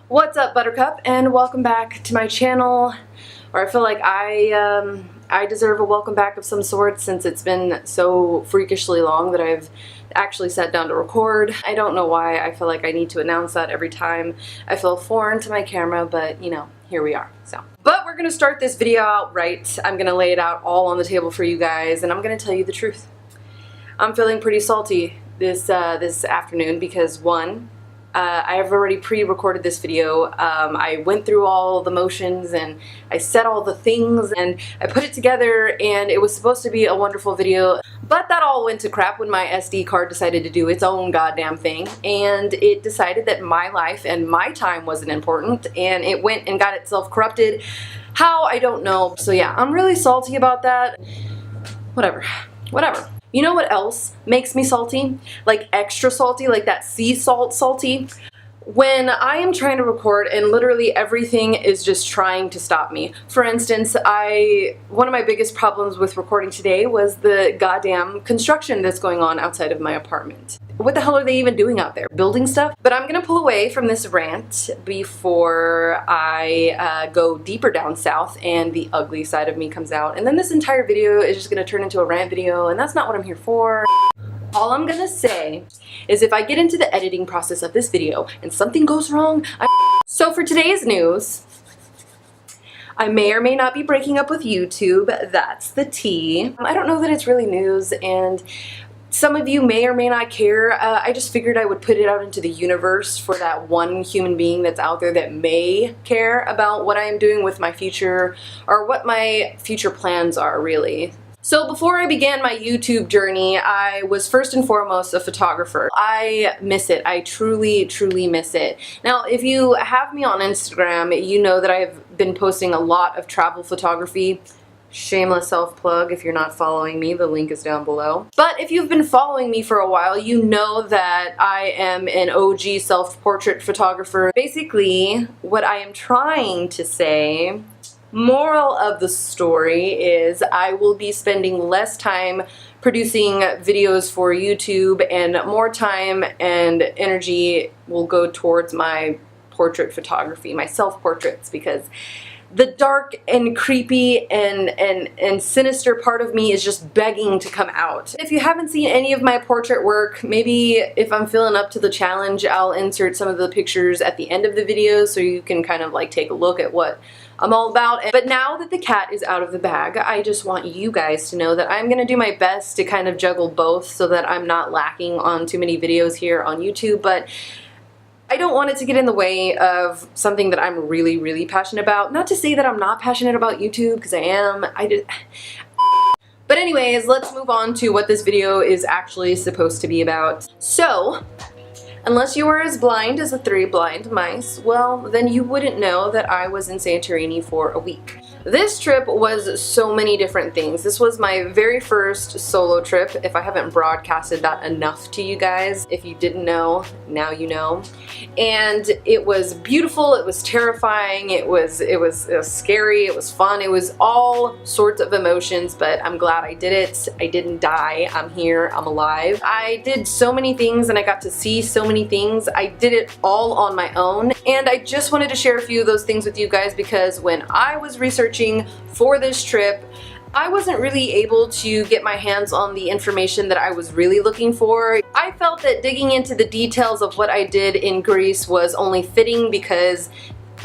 What's up, Buttercup, and welcome back to my channel, where I feel like I deserve a welcome back of some sort since it's been so freakishly long that I've actually sat down to record. I don't know why I feel like I need to announce that every time I feel foreign to my camera, but you know, here we are. But we're gonna start this video out right. I'm gonna lay it out all on the table for you guys, and I'm gonna tell you the truth. I'm feeling pretty salty this afternoon because one, I have already pre-recorded this video. I went through all the motions and I said all the things and I put it together, and it was supposed to be a wonderful video, but that all went to crap when my SD card decided to do its own goddamn thing, and it decided that my life and my time wasn't important, and it went and got itself corrupted. How? I don't know. So yeah, I'm really salty about that. Whatever. You know what else makes me salty? Like extra salty, like that sea salt salty? When I am trying to record and literally everything is just trying to stop me. For instance, one of my biggest problems with recording today was the goddamn construction that's going on outside of my apartment. What the hell are they even doing out there? Building stuff? But I'm gonna pull away from this rant before I go deeper down south and the ugly side of me comes out. And then this entire video is just gonna turn into a rant video, and that's not what I'm here for. All I'm gonna say is if I get into the editing process of this video and something goes wrong, So for today's news, I may or may not be breaking up with YouTube. That's the tea. I don't know that it's really news, and some of you may or may not care. I just figured I would put it out into the universe for that one human being that's out there that may care about what I am doing with my future, or what my future plans are, really. So before I began my YouTube journey, I was first and foremost a photographer. I miss it. I truly, truly miss it. Now, if you have me on Instagram, you know that I've been posting a lot of travel photography. Shameless self-plug. If you're not following me, the link is down below. But if you've been following me for a while, you know that I am an OG self-portrait photographer. Basically, what I am trying to say, moral of the story, is I will be spending less time producing videos for YouTube, and more time and energy will go towards my portrait photography, my self-portraits, because the dark and creepy and sinister part of me is just begging to come out. If you haven't seen any of my portrait work, maybe if I'm feeling up to the challenge, I'll insert some of the pictures at the end of the video so you can kind of like take a look at what I'm all about. But now that the cat is out of the bag, I just want you guys to know that I'm gonna do my best to kind of juggle both so that I'm not lacking on too many videos here on YouTube, but I don't want it to get in the way of something that I'm really, really passionate about. Not to say that I'm not passionate about YouTube, because I am. But anyways, let's move on to what this video is actually supposed to be about. So, unless you are as blind as the 3 blind mice, well, then you wouldn't know that I was in Santorini for a week. This trip was so many different things. This was my very first solo trip, if I haven't broadcasted that enough to you guys. If you didn't know, now you know. And it was beautiful, it was terrifying, it was scary, it was fun, it was all sorts of emotions, but I'm glad I did it. I didn't die, I'm here, I'm alive. I did so many things and I got to see so many things. I did it all on my own, and I just wanted to share a few of those things with you guys because when I was researching for this trip, I wasn't really able to get my hands on the information that I was really looking for. I felt that digging into the details of what I did in Greece was only fitting because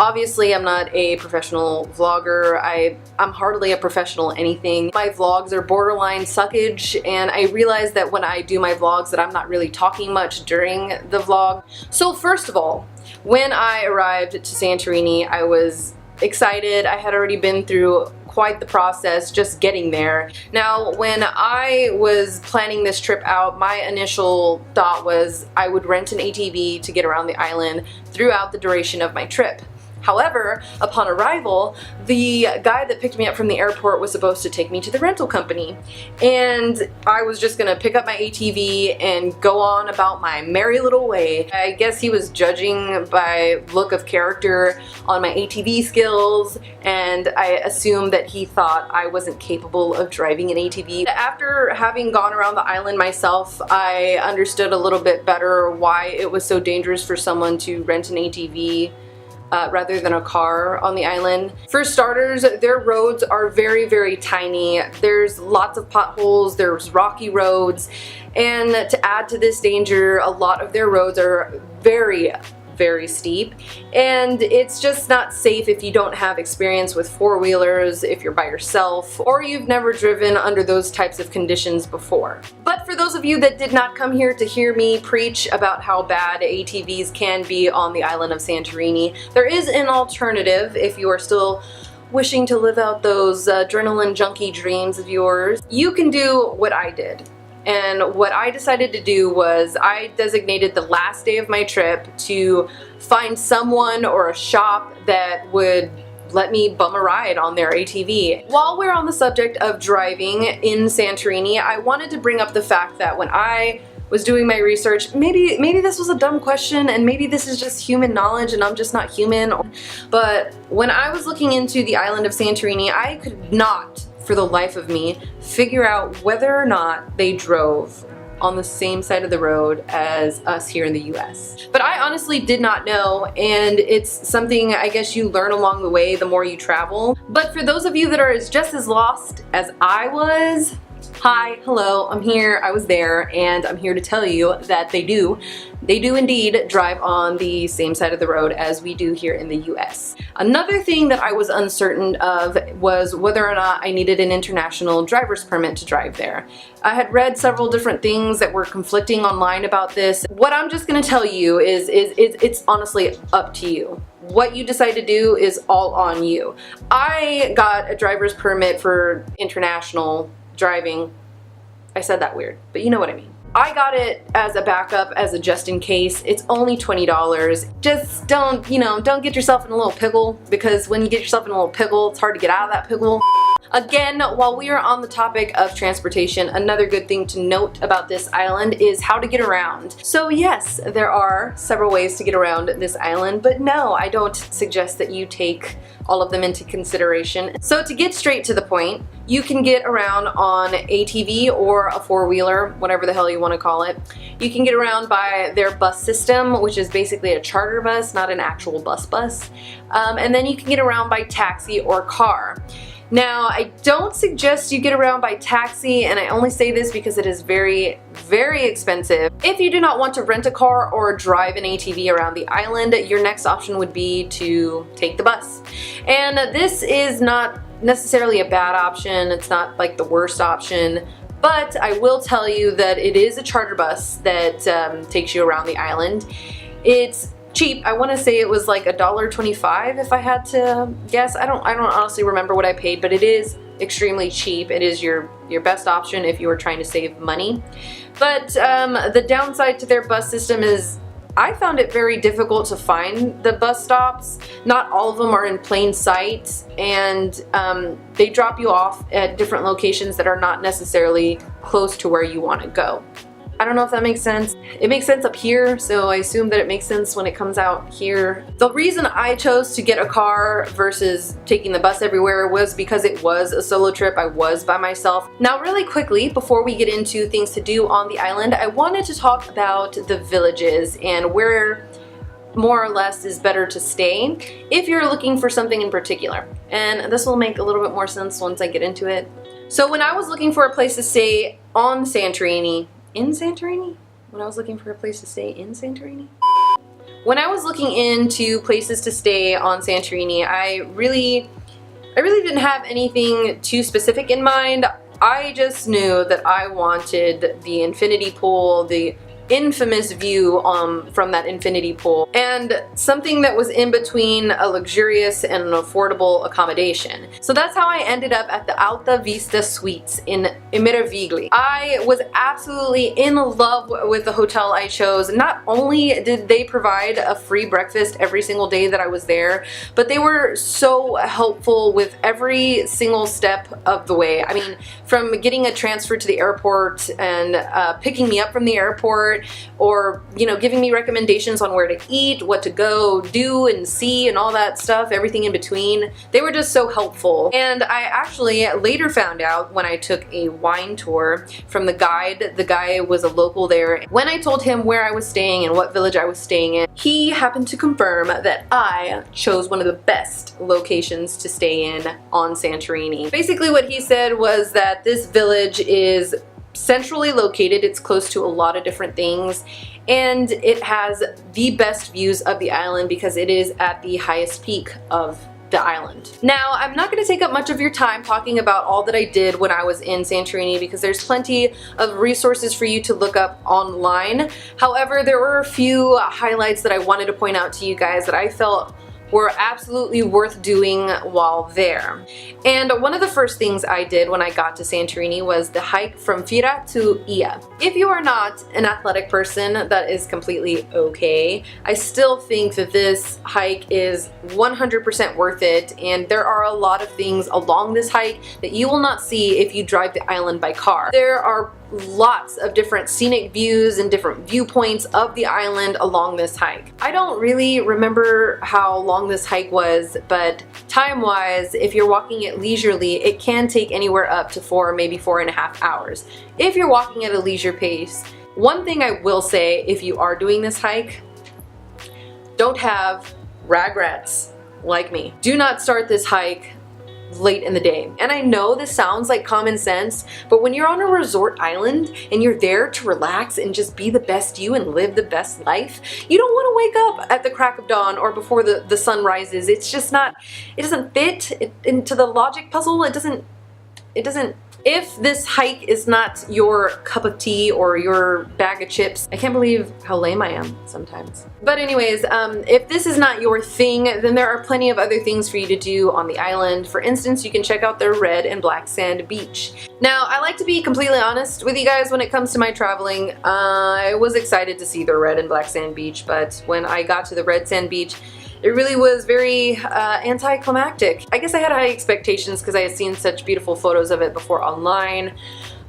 obviously I'm not a professional vlogger. I'm hardly a professional anything. My vlogs are borderline suckage, and I realize that when I do my vlogs that I'm not really talking much during the vlog. So first of all, when I arrived to Santorini, I was excited. I had already been through quite the process just getting there. Now, when I was planning this trip out, my initial thought was I would rent an ATV to get around the island throughout the duration of my trip. However, upon arrival, the guy that picked me up from the airport was supposed to take me to the rental company, and I was just gonna pick up my ATV and go on about my merry little way. I guess he was judging by look of character on my ATV skills, and I assumed that he thought I wasn't capable of driving an ATV. After having gone around the island myself, I understood a little bit better why it was so dangerous for someone to rent an ATV rather than a car on the island. For starters, their roads are very, very tiny. There's lots of potholes, there's rocky roads, and to add to this danger, a lot of their roads are very, very steep, and it's just not safe if you don't have experience with four-wheelers, if you're by yourself, or you've never driven under those types of conditions before. But for those of you that did not come here to hear me preach about how bad ATVs can be on the island of Santorini, there is an alternative if you are still wishing to live out those adrenaline junkie dreams of yours. You can do what I did. And what I decided to do was I designated the last day of my trip to find someone or a shop that would let me bum a ride on their ATV. While we're on the subject of driving in Santorini, I wanted to bring up the fact that when I was doing my research, maybe this was a dumb question and maybe this is just human knowledge and I'm just not human, but when I was looking into the island of Santorini, I could not for the life of me figure out whether or not they drove on the same side of the road as us here in the US. But I honestly did not know, and it's something I guess you learn along the way the more you travel. But for those of you that are just as lost as I was, hi, hello, I'm here, I was there, and I'm here to tell you that they do indeed drive on the same side of the road as we do here in the US. Another thing that I was uncertain of was whether or not I needed an international driver's permit to drive there. I had read several different things that were conflicting online about this. What I'm just gonna tell you is it's honestly up to you. What you decide to do is all on you. I got a driver's permit for international driving. I said that weird, but you know what I mean. I got it as a backup, as a just in case. It's only $20. Just don't get yourself in a little pickle, because when you get yourself in a little pickle, it's hard to get out of that pickle. Again, while we are on the topic of transportation, another good thing to note about this island is how to get around. So yes, there are several ways to get around this island, but no, I don't suggest that you take all of them into consideration. So to get straight to the point, you can get around on ATV or a four-wheeler, whatever the hell you want to call it. You can get around by their bus system, which is basically a charter bus, not an actual bus. And then you can get around by taxi or car. Now, I don't suggest you get around by taxi, and I only say this because it is very, very expensive. If you do not want to rent a car or drive an ATV around the island, your next option would be to take the bus. And this is not necessarily a bad option, it's not like the worst option, but I will tell you that it is a charter bus that takes you around the island. It's cheap. I want to say it was like $1.25 if I had to guess. I don't honestly remember what I paid, but it is extremely cheap. It is your best option if you are trying to save money. But the downside to their bus system is I found it very difficult to find the bus stops. Not all of them are in plain sight, and they drop you off at different locations that are not necessarily close to where you want to go. I don't know if that makes sense. It makes sense up here, so I assume that it makes sense when it comes out here. The reason I chose to get a car versus taking the bus everywhere was because it was a solo trip. I was by myself. Now, really quickly, before we get into things to do on the island, I wanted to talk about the villages and where more or less is better to stay if you're looking for something in particular. And this will make a little bit more sense once I get into it. So when I was looking for a place to stay on Santorini, When I was looking for a place to stay in Santorini? When I was looking into places to stay on Santorini, I really didn't have anything too specific in mind. I just knew that I wanted the infinity pool, the infamous view from that infinity pool, and something that was in between a luxurious and an affordable accommodation. So that's how I ended up at the Alta Vista Suites in Emeravigli. I was absolutely in love with the hotel I chose. Not only did they provide a free breakfast every single day that I was there, but they were so helpful with every single step of the way. I mean, from getting a transfer to the airport and picking me up from the airport, there, or, you know, giving me recommendations on where to eat, what to go do and see and all that stuff, everything in between. They were just so helpful. And I actually later found out when I took a wine tour from the guide. The guy was a local there. When I told him where I was staying and what village I was staying in, he happened to confirm that I chose one of the best locations to stay in on Santorini. Basically what he said was that this village is centrally located, it's close to a lot of different things, and it has the best views of the island because it is at the highest peak of the island. Now, I'm not going to take up much of your time talking about all that I did when I was in Santorini because there's plenty of resources for you to look up online. However, there were a few highlights that I wanted to point out to you guys that I felt were absolutely worth doing while there. And one of the first things I did when I got to Santorini was the hike from Fira to Ia. If you are not an athletic person, that is completely okay. I still think that this hike is 100% worth it, and there are a lot of things along this hike that you will not see if you drive the island by car. There are lots of different scenic views and different viewpoints of the island along this hike. I don't really remember how long this hike was, but time-wise, if you're walking it leisurely, it can take anywhere up to 4, maybe 4.5 hours. If you're walking at a leisure pace, one thing I will say if you are doing this hike, don't have regrets like me. Do not start this hike late in the day. And I know this sounds like common sense, but when you're on a resort island and you're there to relax and just be the best you and live the best life, you don't want to wake up at the crack of dawn or before the sun rises. It's just not, it doesn't fit into the logic puzzle. It doesn't. If this hike is not your cup of tea or your bag of chips, I can't believe how lame I am sometimes. But anyways, if this is not your thing, then there are plenty of other things for you to do on the island. For instance, you can check out their red and black sand beach. Now, I like to be completely honest with you guys when it comes to my traveling. I was excited to see the red and black sand beach, but when I got to the red sand beach, it really was very anticlimactic. I guess I had high expectations because I had seen such beautiful photos of it before online.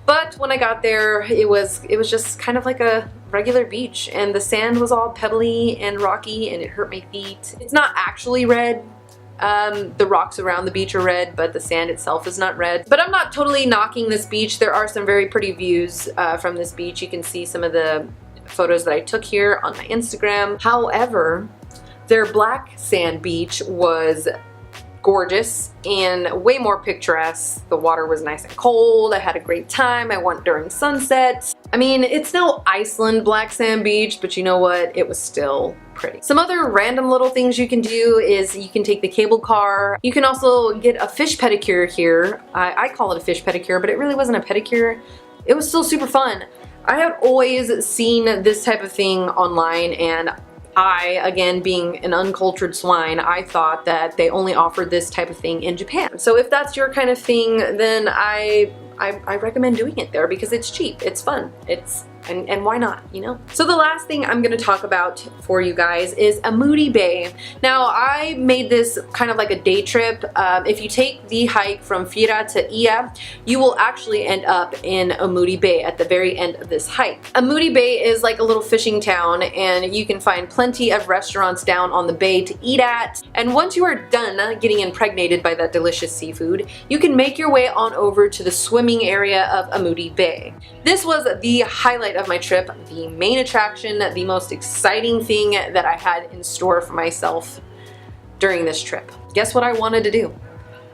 But when I got there, it was just kind of like a regular beach, and the sand was all pebbly and rocky and it hurt my feet. It's not actually red. The rocks around the beach are red, but the sand itself is not red. But I'm not totally knocking this beach. There are some very pretty views from this beach. You can see some of the photos that I took here on my Instagram. However, their black sand beach was gorgeous and way more picturesque. The water was nice and cold. I had a great time. I went during sunset. I mean, it's no Iceland black sand beach, but you know what? It was still pretty. Some other random little things you can do is you can take the cable car. You can also get a fish pedicure here. I call it a fish pedicure, but it really wasn't a pedicure. It was still super fun. I had always seen this type of thing online, and I, again, being an uncultured swine, I thought that they only offered this type of thing in Japan. So if that's your kind of thing, then I recommend doing it there because it's cheap, it's fun, and why not, you know? So the last thing I'm gonna talk about for you guys is Annnnd Bay. Now, I made this kind of like a day trip. If you take the hike from Fira to Ia, you will actually end up in Annnnd Bay at the very end of this hike. Annnnd Bay is like a little fishing town, and you can find plenty of restaurants down on the bay to eat at. And once you are done getting impregnated by that delicious seafood, you can make your way on over to the swimming area of Annnnd Bay. This was the highlight of my trip, the main attraction, the most exciting thing that I had in store for myself during this trip. Guess what I wanted to do?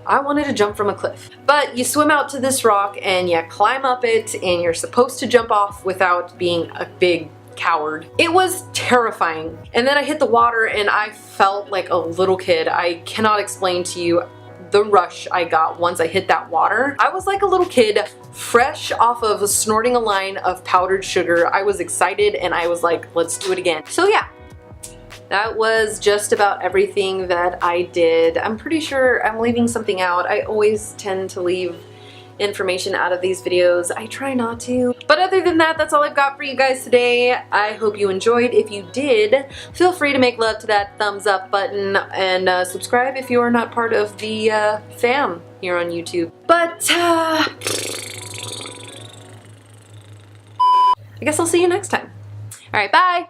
I wanted to jump from a cliff. But you swim out to this rock and you climb up it, and you're supposed to jump off without being a big coward. It was terrifying. And then I hit the water and I felt like a little kid. I cannot explain to you the rush I got once I hit that water. I was like a little kid fresh off of snorting a line of powdered sugar. I was excited and I was like, let's do it again. So yeah, that was just about everything that I did. I'm pretty sure I'm leaving something out. I always tend to leave information out of these videos. I try not to. But other than that, that's all I've got for you guys today. I hope you enjoyed. If you did, feel free to make love to that thumbs up button and subscribe if you are not part of the fam here on YouTube. But I guess I'll see you next time. All right, bye.